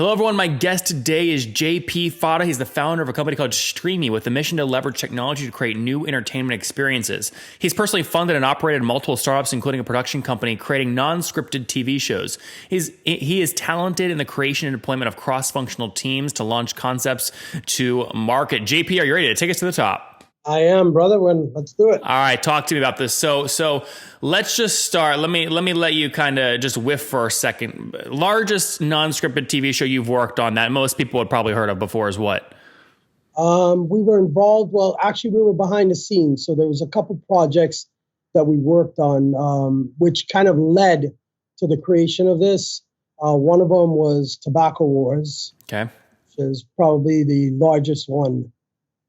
Hello, everyone. My guest today is JP Fatta. He's the founder of a company called Streamy with the mission to leverage technology to create new entertainment experiences. He's personally funded and operated multiple startups, including a production company, creating non-scripted TV shows. He is talented in the creation and deployment of cross-functional teams to launch concepts to market. JP, are you ready to take us to the top? I am, brother. Let's do it. All right, talk to me about this. So let's just start. Let me let you kind of just whiff for a second. Largest non-scripted TV show you've worked on that most people had probably heard of before is what? We were involved. Well, actually, we were behind the scenes. So there was a couple projects that we worked on, which kind of led to the creation of this. One of them was Tobacco Wars, okay, which is probably the largest one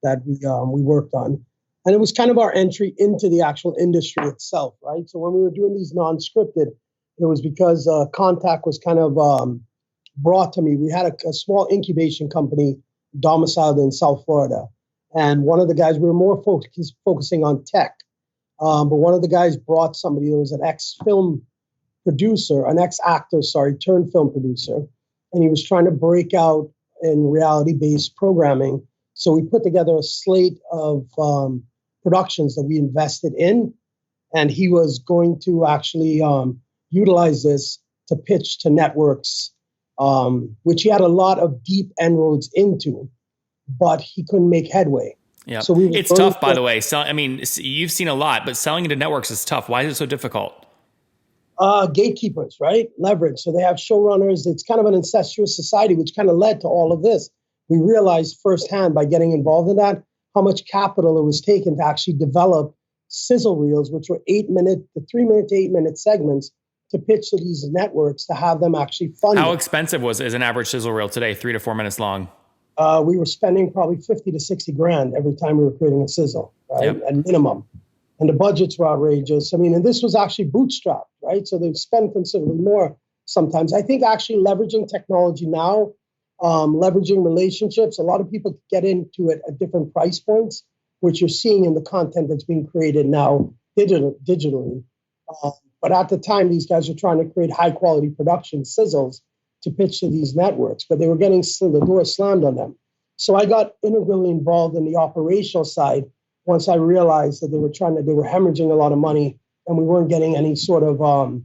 that we worked on. And it was kind of our entry into the actual industry itself, right? So when we were doing these non-scripted, it was because contact was kind of brought to me. We had a small incubation company domiciled in South Florida. And one of the guys, we were more focusing on tech. But one of the guys brought somebody that was an ex-film producer, an ex-actor, turned film producer. And he was trying to break out in reality-based programming. So we put together a slate of productions that we invested in, and he was going to actually utilize this to pitch to networks, which he had a lot of deep inroads into, but he couldn't make headway. Yeah, so it's tough, by the way. So, I mean, you've seen a lot, but selling into networks is tough. Why is it so difficult? Gatekeepers, right? Leverage. So they have showrunners. It's kind of an incestuous society, which kind of led to all of this. We realized firsthand by getting involved in that how much capital it was taken to actually develop Sizzle Reels, which were 3 minute to 8 minute segments to pitch to these networks to have them actually fund. How expensive is an average Sizzle Reel today, 3 to 4 minutes long? We were spending probably 50 to 60 grand every time we were creating a sizzle, right? Yep. At minimum. And the budgets were outrageous. I mean, and this was actually bootstrapped, right? So they'd spend considerably more sometimes. I think actually leveraging technology now, leveraging relationships. A lot of people get into it at different price points, which you're seeing in the content that's being created now digitally. But at the time, these guys are trying to create high quality production sizzles to pitch to these networks, but they were getting the door slammed on them. So I got integrally involved in the operational side once I realized that they were hemorrhaging a lot of money and we weren't getting any sort of road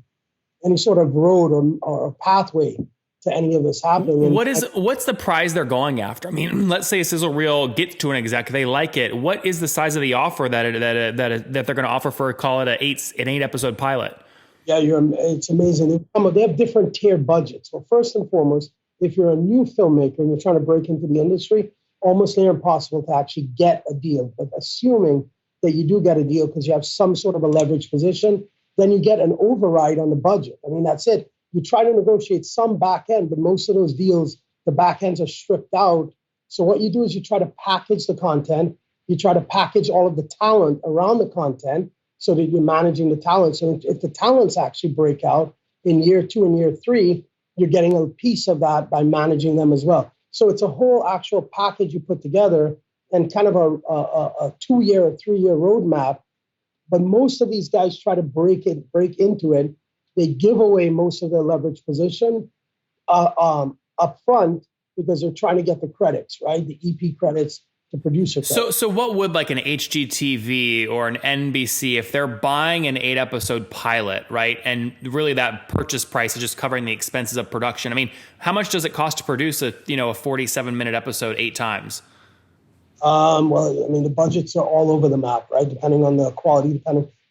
or pathway to any of this happening. And what's the prize they're going after? I mean, let's say a Sizzle Reel gets to an exec, they like it. What is the size of the offer that they're going to offer for, call it an 8 episode pilot? Yeah, it's amazing. They have different tier budgets. Well, first and foremost, if you're a new filmmaker and you're trying to break into the industry, almost near impossible to actually get a deal. But assuming that you do get a deal because you have some sort of a leverage position, then you get an override on the budget. I mean, that's it. You try to negotiate some back end, but most of those deals, the back ends are stripped out. So what you do is you try to package the content. You try to package all of the talent around the content so that you're managing the talent. So if the talents actually break out in year 2 and year 3, you're getting a piece of that by managing them as well. So it's a whole actual package you put together and kind of a 2-year or 3-year roadmap. But most of these guys try to break into it. They give away most of their leverage position up front because they're trying to get the credits, right? The EP credits, the producer credits. So what would like an HGTV or an NBC, if they're buying an 8 episode pilot, right? And really that purchase price is just covering the expenses of production. I mean, how much does it cost to produce a 47-minute episode 8 times? Well, I mean, the budgets are all over the map, right? Depending on the quality,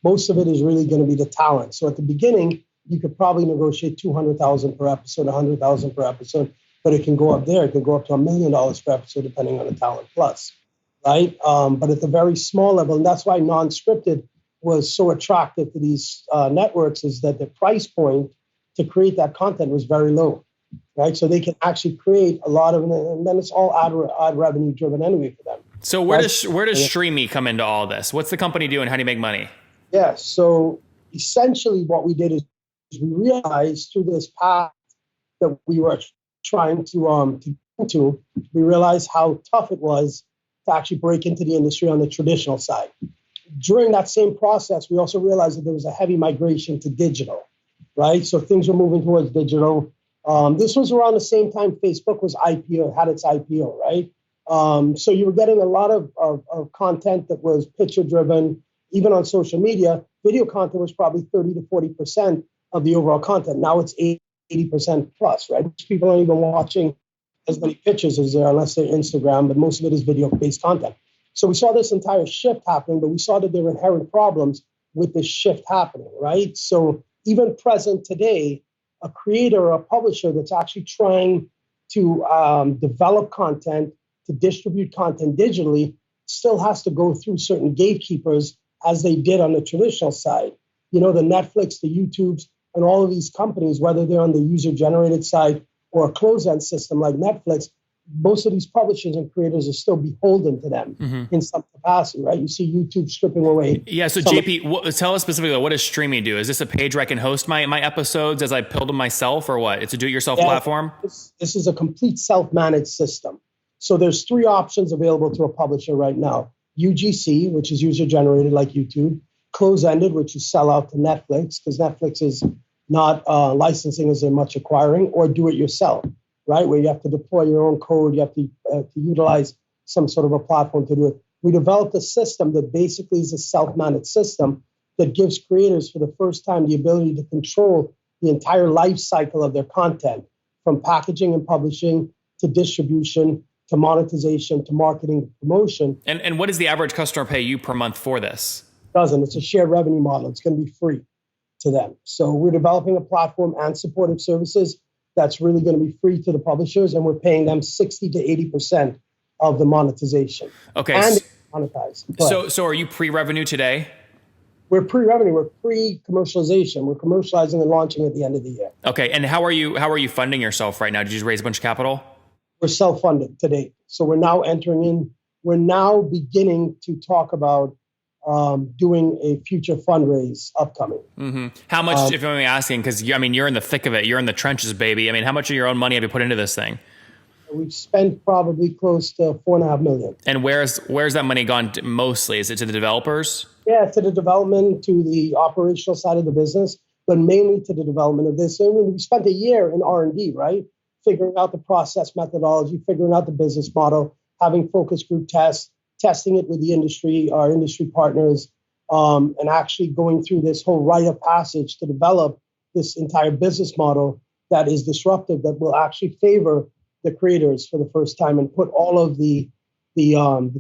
most of it is really going to be the talent. So at the beginning, you could probably negotiate $200,000 per episode, $100,000 per episode, but it can go up there. It could go up to $1 million per episode, depending on the talent plus, right? But at the very small level, and that's why non-scripted was so attractive to these networks, is that the price point to create that content was very low, right? So they can actually create a lot of, and then it's all ad revenue driven anyway for them. So where does Streamy come into all this? What's the company do and how do you make money? Yeah, so essentially what we did is we realized through this path that we were trying to get into, we realized how tough it was to actually break into the industry on the traditional side. During that same process, we also realized that there was a heavy migration to digital, right? So things were moving towards digital. This was around the same time Facebook was had its IPO, right? So you were getting a lot of content that was picture driven, even on social media. Video content was probably 30 to 40% of the overall content. Now it's 80% plus, right? People aren't even watching as many pictures as there unless they're Instagram, but most of it is video based content. So we saw this entire shift happening, but we saw that there were inherent problems with this shift happening, right? So even present today, a creator or a publisher that's actually trying to develop content, to distribute content digitally, still has to go through certain gatekeepers as they did on the traditional side. You know, the Netflix, the YouTubes, and all of these companies, whether they're on the user-generated side or a closed-end system like Netflix, most of these publishers and creators are still beholden to them in some capacity, right? You see YouTube stripping away. Yeah. So JP, tell us specifically, what does Streamy do? Is this a page where I can host my episodes as I build them myself, or what? It's a do-it-yourself platform? This is a complete self-managed system. So there's three options available to a publisher right now. UGC, which is user-generated like YouTube. Close-ended, which you sell out to Netflix, because Netflix is not licensing as much acquiring, or do-it-yourself, right? Where you have to deploy your own code, you have to utilize some sort of a platform to do it. We developed a system that basically is a self-managed system that gives creators for the first time the ability to control the entire life cycle of their content, from packaging and publishing to distribution to monetization to marketing to promotion. And what does the average customer pay you per month for this? It's a shared revenue model. It's going to be free to them. So we're developing a platform and supportive services that's really going to be free to the publishers, and we're paying them 60 to 80% of the monetization. Okay. And monetize. So are you pre-revenue today? We're pre-revenue. We're pre-commercialization. We're commercializing and launching at the end of the year. Okay. And how are you funding yourself right now? Did you just raise a bunch of capital? We're self-funded to date. So we're now we're now beginning to talk about doing a future fundraise upcoming. Mm-hmm. How much, if I'm asking, because you're in the thick of it, you're in the trenches, baby. How much of your own money have you put into this thing? We've spent probably close to $4.5 million. And where's that money gone to mostly? Is it to the developers? Yeah, to the development, to the operational side of the business, but mainly to the development of this. We spent a year in R&D, right? Figuring out the process methodology, figuring out the business model, having focus group tests, testing it with the industry, our industry partners, and actually going through this whole rite of passage to develop this entire business model that is disruptive, that will actually favor the creators for the first time and put all of the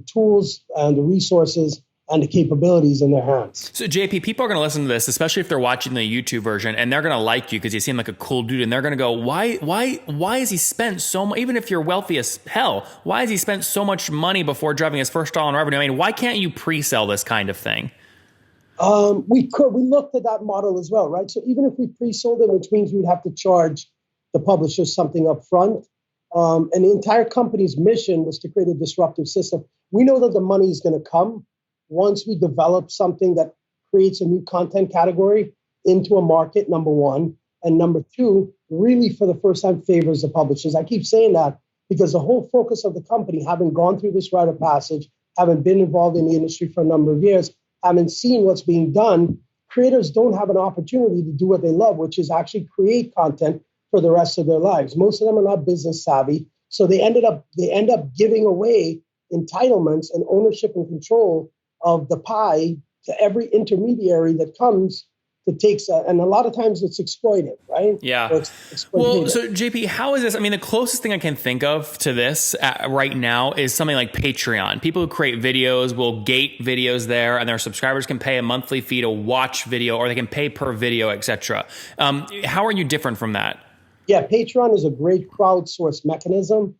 tools and the resources and the capabilities in their hands. So JP, people are going to listen to this, especially if they're watching the YouTube version, and they're going to like you because you seem like a cool dude, and they're going to go, why has he spent so much, even if you're wealthy as hell, why has he spent so much money before driving his first dollar in revenue? Why can't you pre-sell this kind of thing? We looked at that model as well, right? So even if we pre-sold it, which means we'd have to charge the publishers something up front, and the entire company's mission was to create a disruptive system. We know that the money is going to come once we develop something that creates a new content category into a market, number one. And number two, really for the first time favors the publishers. I keep saying that because the whole focus of the company, having gone through this rite of passage, having been involved in the industry for a number of years, having seen what's being done, creators don't have an opportunity to do what they love, which is actually create content for the rest of their lives. Most of them are not business savvy. So they end up giving away entitlements and ownership and control of the pie to every intermediary that comes that takes and a lot of times it's exploited, right? Yeah. Well, so JP, how is this? The closest thing I can think of to this right now is something like Patreon. People who create videos will gate videos there, and their subscribers can pay a monthly fee to watch video, or they can pay per video, etc. How are you different from that? Yeah, Patreon is a great crowdsource mechanism.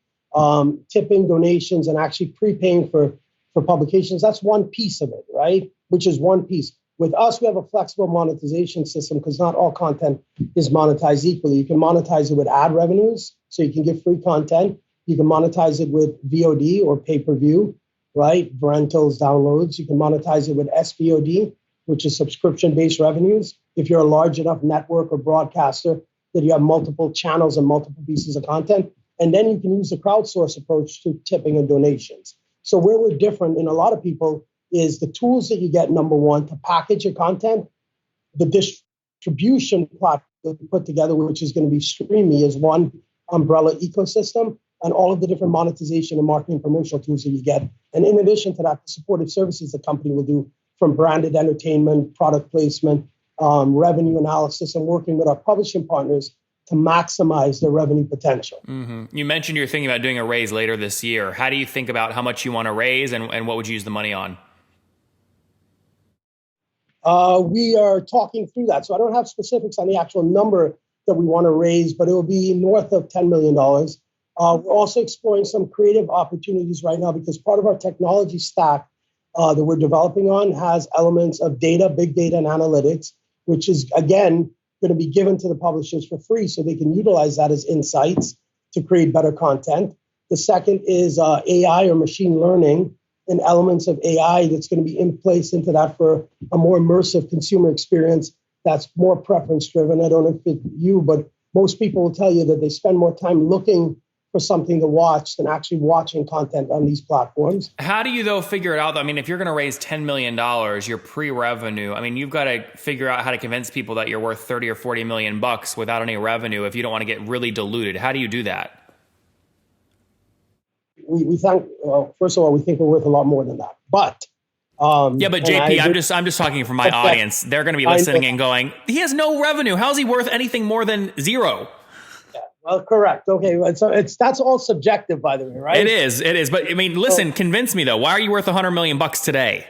Tipping, donations, and actually prepaying for publications. That's one piece of it, right? Which is one piece. With us, we have a flexible monetization system because not all content is monetized equally. You can monetize it with ad revenues, so you can give free content. You can monetize it with VOD or pay-per-view, right? Rentals, downloads. You can monetize it with SVOD, which is subscription-based revenues. If you're a large enough network or broadcaster that you have multiple channels and multiple pieces of content. And then you can use the crowdsource approach to tipping and donations. So where we're different in a lot of people is the tools that you get, number one, to package your content, the distribution platform that we put together, which is going to be Streamy, is one umbrella ecosystem, and all of the different monetization and marketing promotional tools that you get. And in addition to that, the supportive services the company will do, from branded entertainment, product placement, revenue analysis, and working with our publishing partners to maximize their revenue potential. Mm-hmm. You mentioned you're thinking about doing a raise later this year. How do you think about how much you want to raise, and what would you use the money on? We are talking through that. So I don't have specifics on the actual number that we want to raise, but it will be north of $10 million. We're also exploring some creative opportunities right now, because part of our technology stack that we're developing on has elements of data, big data, and analytics, which is, again, going to be given to the publishers for free so they can utilize that as insights to create better content. The second is AI or machine learning, and elements of AI that's going to be in place into that for a more immersive consumer experience that's more preference driven. I don't know if it's you, but most people will tell you that they spend more time looking for something to watch than actually watching content on these platforms. How do you, though, figure it out? I mean, if you're going to raise $10 million, your pre-revenue, I mean, you've got to figure out how to convince people that you're worth 30 or 40 million bucks without any revenue if you don't want to get really diluted. How do you do that? We think, first of all, we think we're worth a lot more than that. But yeah, but JP, I'm just talking from my audience. They're going to be listening and going, he has no revenue. How is he worth anything more than zero? Yeah, well, correct. Okay, so that's all subjective, by the way, right? It is. But I mean, listen, convince me though. Why are you worth 100 million bucks today?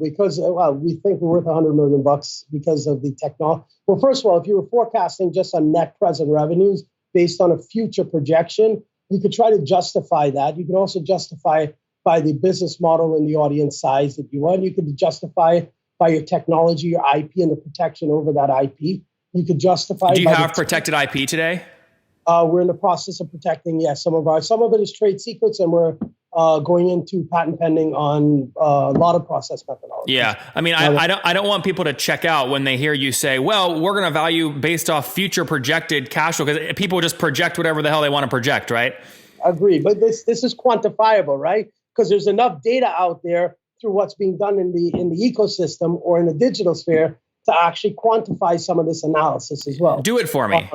Because we think we're worth 100 million bucks because of the technology. Well, first of all, if you were forecasting just on net present revenues based on a future projection, you could try to justify that. You can also justify by the business model and the audience size if you want. You could justify by your technology, your IP, and the protection over that IP. You could justify. Do you have protected IP today? We're in the process of protecting, some of it is trade secrets, and we're going into patent pending on a lot of process methodologies. Yeah, I mean, I don't want people to check out when they hear you say, well, we're going to value based off future projected cash flow, because people just project whatever the hell they want to project, right? Agreed, but this is quantifiable, right? Because there's enough data out there through what's being done in the ecosystem or in the digital sphere to actually quantify some of this analysis as well. Do it for me.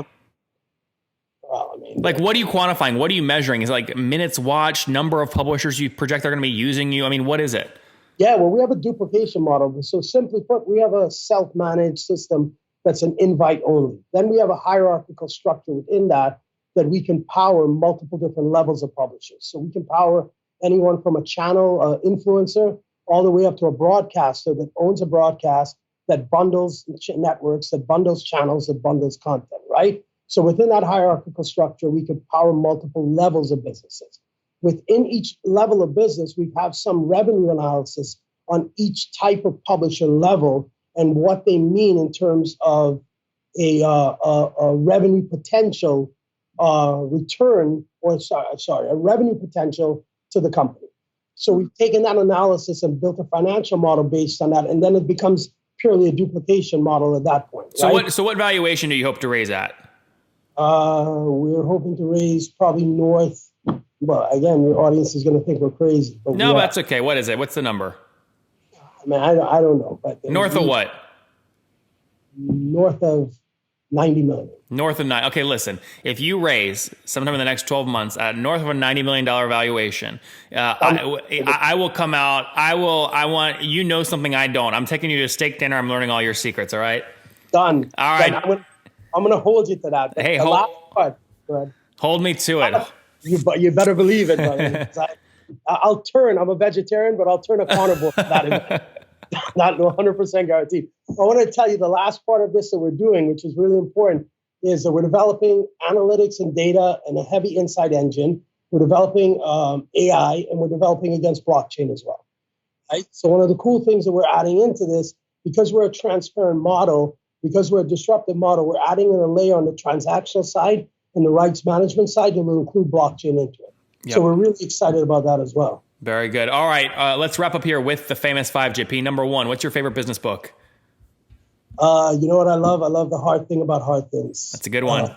Well, I mean, like, what are you quantifying? What are you measuring? Is it like minutes watched, number of publishers you project are going to be using you? I mean, what is it? Yeah, well, we have a duplication model. So simply put, we have a self-managed system that's an invite only. Then we have a hierarchical structure within that we can power multiple different levels of publishers. So we can power anyone from a channel influencer all the way up to a broadcaster that owns a broadcast, that bundles networks, that bundles channels, that bundles content, right? So within that hierarchical structure, we could power multiple levels of businesses. Within each level of business, we have some revenue analysis on each type of publisher level and what they mean in terms of a revenue potential return, or a revenue potential to the company. So we've taken that analysis and built a financial model based on that, and then it becomes purely a duplication model at that point. Right? So what valuation do you hope to raise at? We're hoping to raise probably north. Well, again, your audience is going to think we're crazy. But no, that's okay. What is it? What's the number? I mean, I don't know. But north of what? North of 90 million. North of 9. Okay, listen. If you raise sometime in the next 12 months at north of a $90 million valuation, I will come out. I want, something I don't. I'm taking you to steak dinner. I'm learning all your secrets. All right. Done. All right. Done. I'm going to hold you to that. Hey, hold me to it. You better believe it, brother. I'll turn. I'm a vegetarian, but I'll turn a carnivore for that. Not 100% guaranteed. I want to tell you the last part of this that we're doing, which is really important, is that we're developing analytics and data and a heavy insight engine. We're developing AI, and we're developing against blockchain as well. Right? So one of the cool things that we're adding into this, because we're a transparent model, because we're a disruptive model, we're adding in a layer on the transactional side and the rights management side that will include blockchain into it. Yep. So we're really excited about that as well. Very good. All right, let's wrap up here with the famous 5, JP. Number 1, what's your favorite business book? You know what I love? I love The Hard Thing About Hard Things. That's a good one.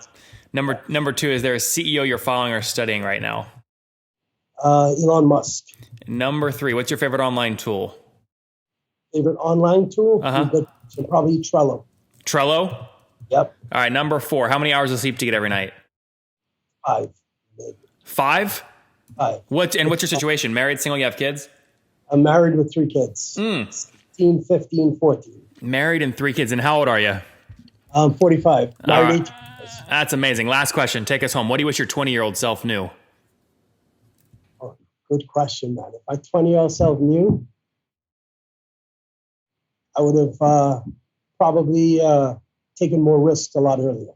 Number 2, is there a CEO you're following or studying right now? Elon Musk. Number 3, what's your favorite online tool? Favorite online tool? Probably Trello. Trello? Yep. All right, number 4. How many hours of sleep do you get every night? 5. Maybe. 5? 5. What's your situation? Married, single, you have kids? I'm married with 3 kids. 16, 15, 14. Married and 3 kids. And how old are you? I'm 45. Married 18 years. That's amazing. Last question. Take us home. What do you wish your 20-year-old self knew? Oh, good question, man. If my 20-year-old self knew, I would have probably taken more risks a lot earlier.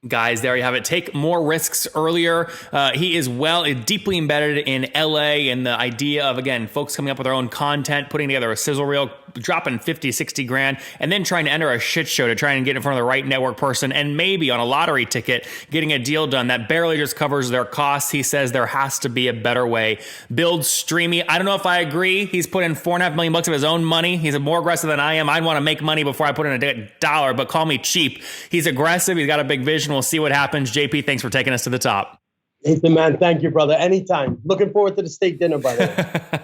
Guys, there you have it. Take more risks earlier. He is deeply embedded in LA and the idea of, again, folks coming up with their own content, putting together a sizzle reel, dropping 50, 60 grand, and then trying to enter a shit show to try and get in front of the right network person, and maybe on a lottery ticket, getting a deal done that barely just covers their costs. He says there has to be a better way. Build Streamy. I don't know if I agree. He's put in $4.5 million of his own money. He's more aggressive than I am. I'd want to make money before I put in a dollar, but call me cheap. He's aggressive. He's got a big vision. We'll see what happens. JP, thanks for taking us to the top. Nathan, man, thank you, brother. Anytime. Looking forward to the steak dinner, by the way.